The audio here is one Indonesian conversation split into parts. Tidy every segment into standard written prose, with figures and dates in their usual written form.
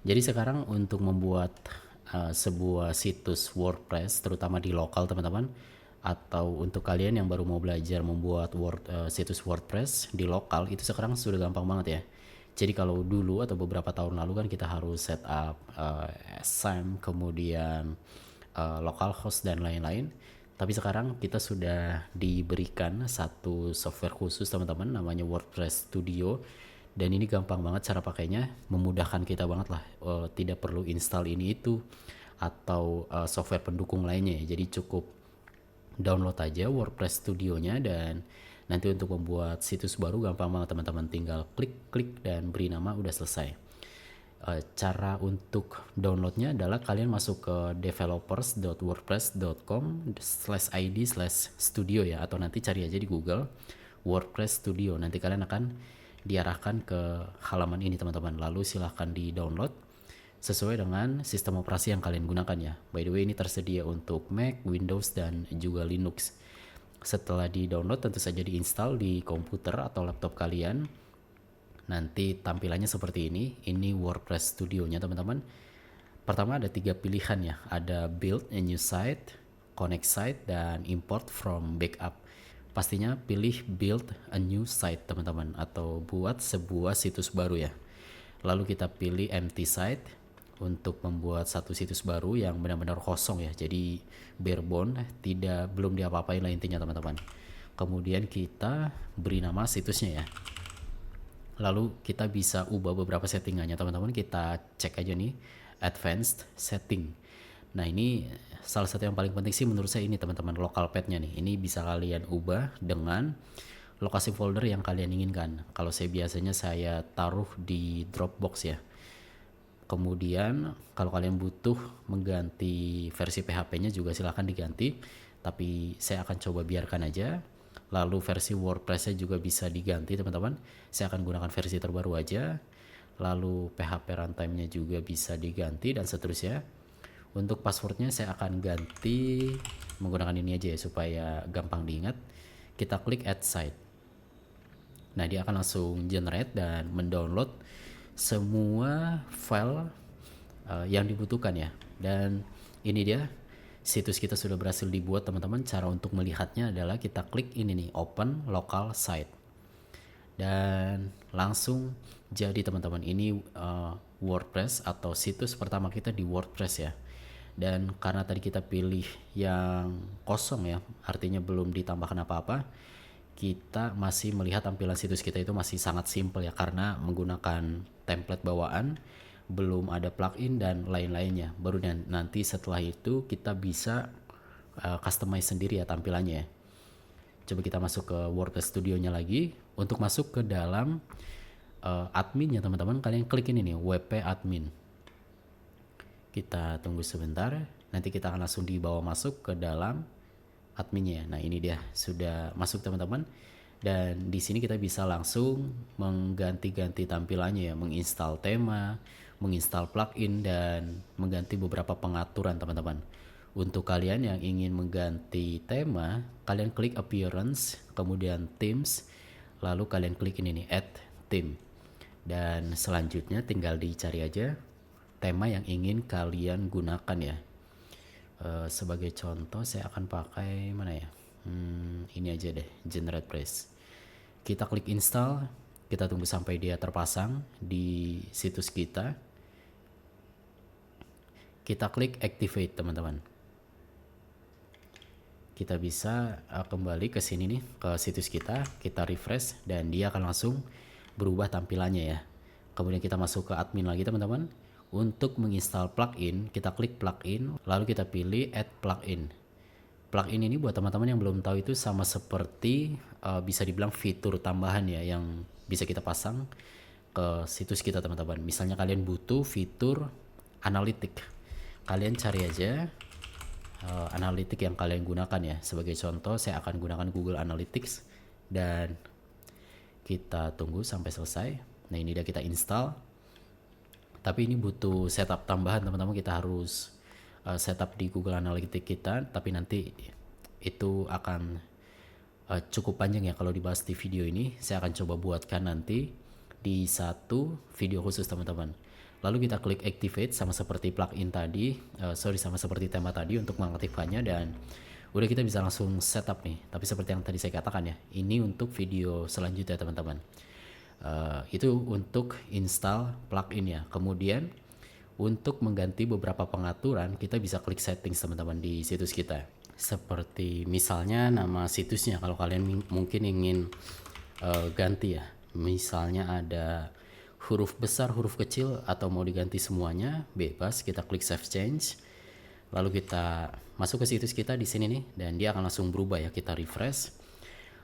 Jadi sekarang untuk membuat sebuah situs WordPress, terutama di lokal teman-teman, atau untuk kalian yang baru mau belajar membuat situs WordPress di lokal, itu sekarang sudah gampang banget ya. Jadi kalau dulu atau beberapa tahun lalu kan kita harus setup SAM, kemudian localhost dan lain-lain. Tapi sekarang kita sudah diberikan satu software khusus teman-teman, namanya WordPress Studio, dan ini gampang banget cara pakainya, memudahkan kita banget lah. Tidak perlu install ini itu atau software pendukung lainnya ya. Jadi cukup download aja WordPress Studionya, dan nanti untuk membuat situs baru gampang banget teman-teman, tinggal klik dan beri nama, udah selesai. Cara untuk downloadnya adalah kalian masuk ke developers.wordpress.com/id/studio ya, atau nanti cari aja di Google WordPress Studio. Nanti kalian akan diarahkan ke halaman ini teman-teman. Lalu silahkan di download sesuai dengan sistem operasi yang kalian gunakan ya. By the way, ini tersedia untuk Mac, Windows, dan juga Linux. Setelah di download, tentu saja diinstal di komputer atau laptop kalian. Nanti tampilannya seperti ini. Ini WordPress Studio-nya teman-teman. Pertama ada 3 pilihan ya. Ada build a new site, connect site, dan import from backup. Pastinya pilih build a new site teman-teman, atau buat sebuah situs baru ya. Lalu kita pilih empty site untuk membuat satu situs baru yang benar-benar kosong ya. Jadi barebone, belum diapa-apain lah intinya teman-teman. Kemudian kita beri nama situsnya ya. Lalu kita bisa ubah beberapa settingannya teman-teman. Kita cek aja nih, advanced setting. Nah ini salah satu yang paling penting sih menurut saya ini teman-teman, local path-nya nih. Ini bisa kalian ubah dengan lokasi folder yang kalian inginkan. Kalau saya taruh di Dropbox ya. Kemudian kalau kalian butuh mengganti versi PHP-nya juga silahkan diganti. Tapi saya akan coba biarkan aja. Lalu versi WordPress-nya juga bisa diganti teman-teman. Saya akan gunakan versi terbaru aja. Lalu PHP runtime-nya juga bisa diganti dan seterusnya. Untuk passwordnya saya akan ganti menggunakan ini aja ya supaya gampang diingat. Kita klik add site. Nah dia akan langsung generate dan mendownload semua file yang dibutuhkan ya. Dan ini dia, situs kita sudah berhasil dibuat teman-teman. Cara untuk melihatnya adalah kita klik ini nih, open local site, dan langsung jadi teman-teman. Ini WordPress atau situs pertama kita di WordPress ya. Dan karena tadi kita pilih yang kosong ya, artinya belum ditambahkan apa-apa, kita masih melihat tampilan situs kita itu masih sangat simple ya, karena menggunakan template bawaan, belum ada plugin dan lain-lainnya. Baru nanti setelah itu kita bisa customize sendiri ya tampilannya ya. Coba kita masuk ke WordPress Studio-nya lagi. Untuk masuk ke dalam adminnya teman-teman, kalian klik ini nih, WP admin. Kita tunggu sebentar, nanti kita akan langsung dibawa masuk ke dalam adminnya. Nah ini dia sudah masuk teman-teman, dan di sini kita bisa langsung mengganti-ganti tampilannya ya, menginstal tema, menginstal plugin, dan mengganti beberapa pengaturan teman-teman. Untuk kalian yang ingin mengganti tema, kalian klik appearance, kemudian themes, lalu kalian klik ini nih, add theme, dan selanjutnya tinggal dicari aja tema yang ingin kalian gunakan ya. Sebagai contoh saya akan pakai mana ya, ini aja deh, generate price. Kita klik install, kita tunggu sampai dia terpasang di situs kita. Kita klik activate teman-teman. Kita bisa kembali ke sini nih, ke situs kita refresh, dan dia akan langsung berubah tampilannya ya. Kemudian kita masuk ke admin lagi teman-teman. Untuk menginstal plugin, kita klik plugin, lalu kita pilih add plugin. Plugin ini buat teman-teman yang belum tahu itu sama seperti bisa dibilang fitur tambahan ya, yang bisa kita pasang ke situs kita teman-teman. Misalnya kalian butuh fitur analitik, kalian cari aja analitik yang kalian gunakan ya. Sebagai contoh saya akan gunakan Google Analytics, dan kita tunggu sampai selesai. Nah ini dia, kita install. Tapi ini butuh setup tambahan teman-teman, kita harus setup di Google Analytics kita, tapi nanti itu akan cukup panjang ya kalau dibahas di video ini. Saya akan coba buatkan nanti di satu video khusus teman-teman. Lalu kita klik activate sama seperti plugin tadi, sama seperti tema tadi untuk mengaktifkannya, dan udah kita bisa langsung setup nih. Tapi seperti yang tadi saya katakan ya, ini untuk video selanjutnya teman-teman. Itu untuk install plugin ya. Kemudian untuk mengganti beberapa pengaturan, kita bisa klik settings teman-teman di situs kita. Seperti misalnya nama situsnya, kalau kalian mungkin ingin ganti ya. Misalnya ada huruf besar, huruf kecil, atau mau diganti semuanya, bebas. Kita klik save change. Lalu kita masuk ke situs kita di sini nih, dan dia akan langsung berubah ya. Kita refresh.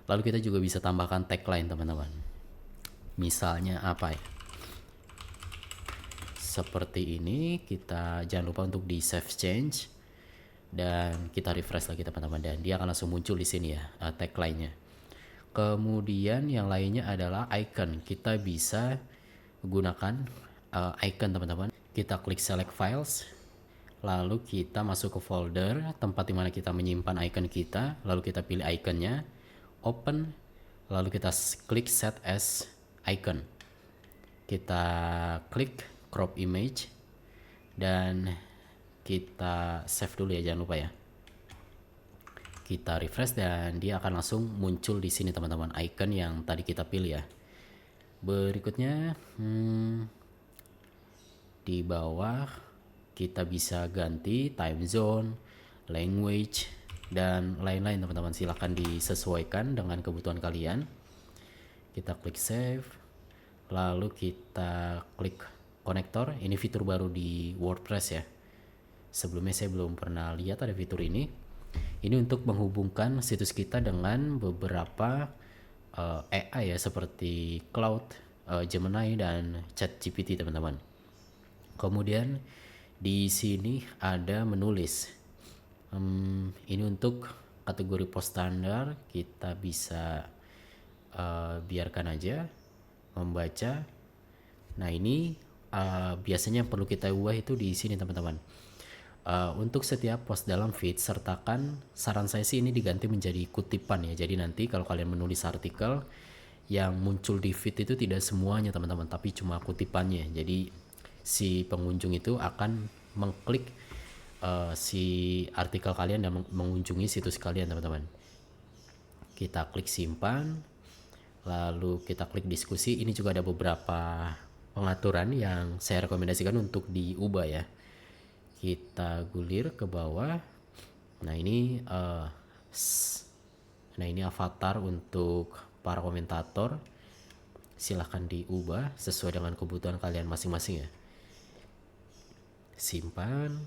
Lalu kita juga bisa tambahkan tagline teman-teman. Misalnya apa ya? Seperti ini. Kita jangan lupa untuk di save change dan kita refresh lagi teman-teman, dan dia akan langsung muncul di sini ya tagline-nya. Kemudian yang lainnya adalah icon. Kita bisa gunakan icon teman-teman. Kita klik select files, lalu kita masuk ke folder tempat dimana kita menyimpan icon kita, lalu kita pilih iconnya, open, lalu kita klik set as icon. Kita klik crop image dan kita save dulu ya, jangan lupa ya. Kita refresh dan dia akan langsung muncul di sini teman-teman, icon yang tadi kita pilih ya. Berikutnya di bawah kita bisa ganti time zone, language, dan lain-lain teman-teman. Silahkan disesuaikan dengan kebutuhan kalian. Kita klik save, lalu kita klik konektor. Ini fitur baru di WordPress ya. Sebelumnya saya belum pernah lihat ada fitur ini. Ini untuk menghubungkan situs kita dengan beberapa AI ya, seperti Cloud, Gemini, dan ChatGPT teman-teman. Kemudian di sini ada menulis. Ini untuk kategori post standar, kita bisa biarkan aja membaca. Nah ini biasanya yang perlu kita ubah itu di sini teman-teman. Untuk setiap post dalam feed sertakan, saran saya sih ini diganti menjadi kutipan ya. Jadi nanti kalau kalian menulis artikel, yang muncul di feed itu tidak semuanya teman-teman, tapi cuma kutipannya. Jadi si pengunjung itu akan mengklik si artikel kalian dan mengunjungi situs kalian teman-teman. Kita klik simpan, lalu kita klik diskusi. Ini juga ada beberapa pengaturan yang saya rekomendasikan untuk diubah ya. Kita gulir ke bawah. Nah ini avatar untuk para komentator. Silahkan diubah sesuai dengan kebutuhan kalian masing-masing ya. Simpan,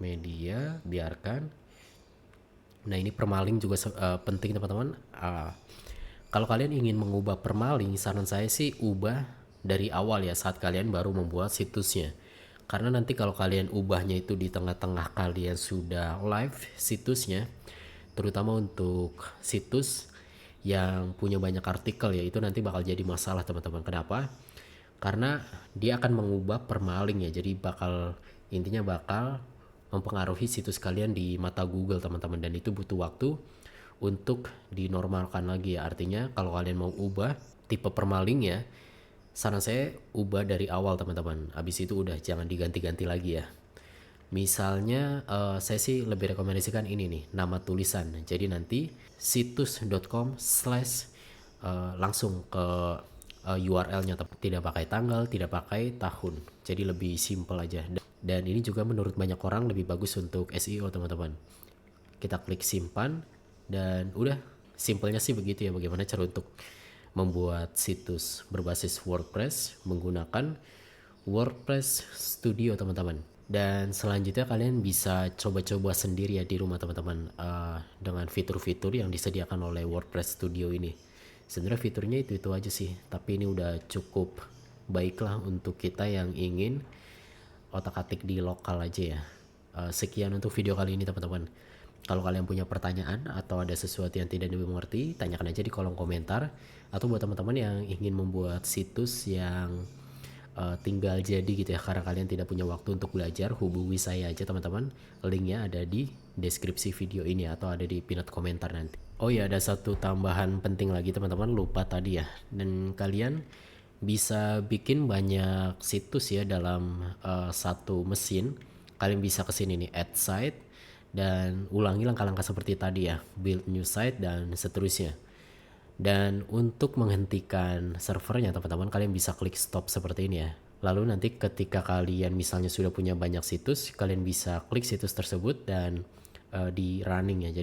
media, biarkan. Nah ini permalink juga penting teman-teman. Kalau kalian ingin mengubah permalink, saran saya sih ubah dari awal ya, saat kalian baru membuat situsnya. Karena nanti kalau kalian ubahnya itu di tengah-tengah kalian sudah live situsnya, terutama untuk situs yang punya banyak artikel ya, itu nanti bakal jadi masalah teman-teman. Kenapa? Karena dia akan mengubah permalink ya, jadi intinya bakal mempengaruhi situs kalian di mata Google teman-teman, dan itu butuh waktu untuk dinormalkan lagi ya. Artinya kalau kalian mau ubah tipe permalink ya, saran saya ubah dari awal teman-teman. Habis itu udah jangan diganti-ganti lagi ya. Misalnya saya sih lebih rekomendasikan ini nih, nama tulisan. Jadi nanti situs.com/ langsung ke URL-nya, tidak pakai tanggal, tidak pakai tahun. Jadi lebih simple aja. Dan ini juga menurut banyak orang lebih bagus untuk SEO teman-teman. Kita klik simpan dan udah, simpelnya sih begitu ya, bagaimana cara untuk membuat situs berbasis WordPress menggunakan WordPress Studio teman-teman. Dan selanjutnya kalian bisa coba-coba sendiri ya di rumah teman-teman dengan fitur-fitur yang disediakan oleh WordPress Studio ini. Sebenarnya fiturnya itu aja sih, tapi ini udah cukup baiklah untuk kita yang ingin otak-atik di lokal aja ya. Sekian untuk video kali ini teman-teman. Kalau kalian punya pertanyaan atau ada sesuatu yang tidak dimengerti, tanyakan aja di kolom komentar. Atau buat teman-teman yang ingin membuat situs yang tinggal jadi gitu ya, karena kalian tidak punya waktu untuk belajar, hubungi saya aja teman-teman. Linknya ada di deskripsi video ini atau ada di pinned komentar nanti. Oh ya, ada satu tambahan penting lagi teman-teman, lupa tadi ya. Dan kalian bisa bikin banyak situs ya dalam satu mesin. Kalian bisa kesini nih, add site, dan ulangi langkah-langkah seperti tadi ya, build new site dan seterusnya. Dan untuk menghentikan servernya teman-teman, kalian bisa klik stop seperti ini ya. Lalu nanti ketika kalian misalnya sudah punya banyak situs, kalian bisa klik situs tersebut dan di running ya.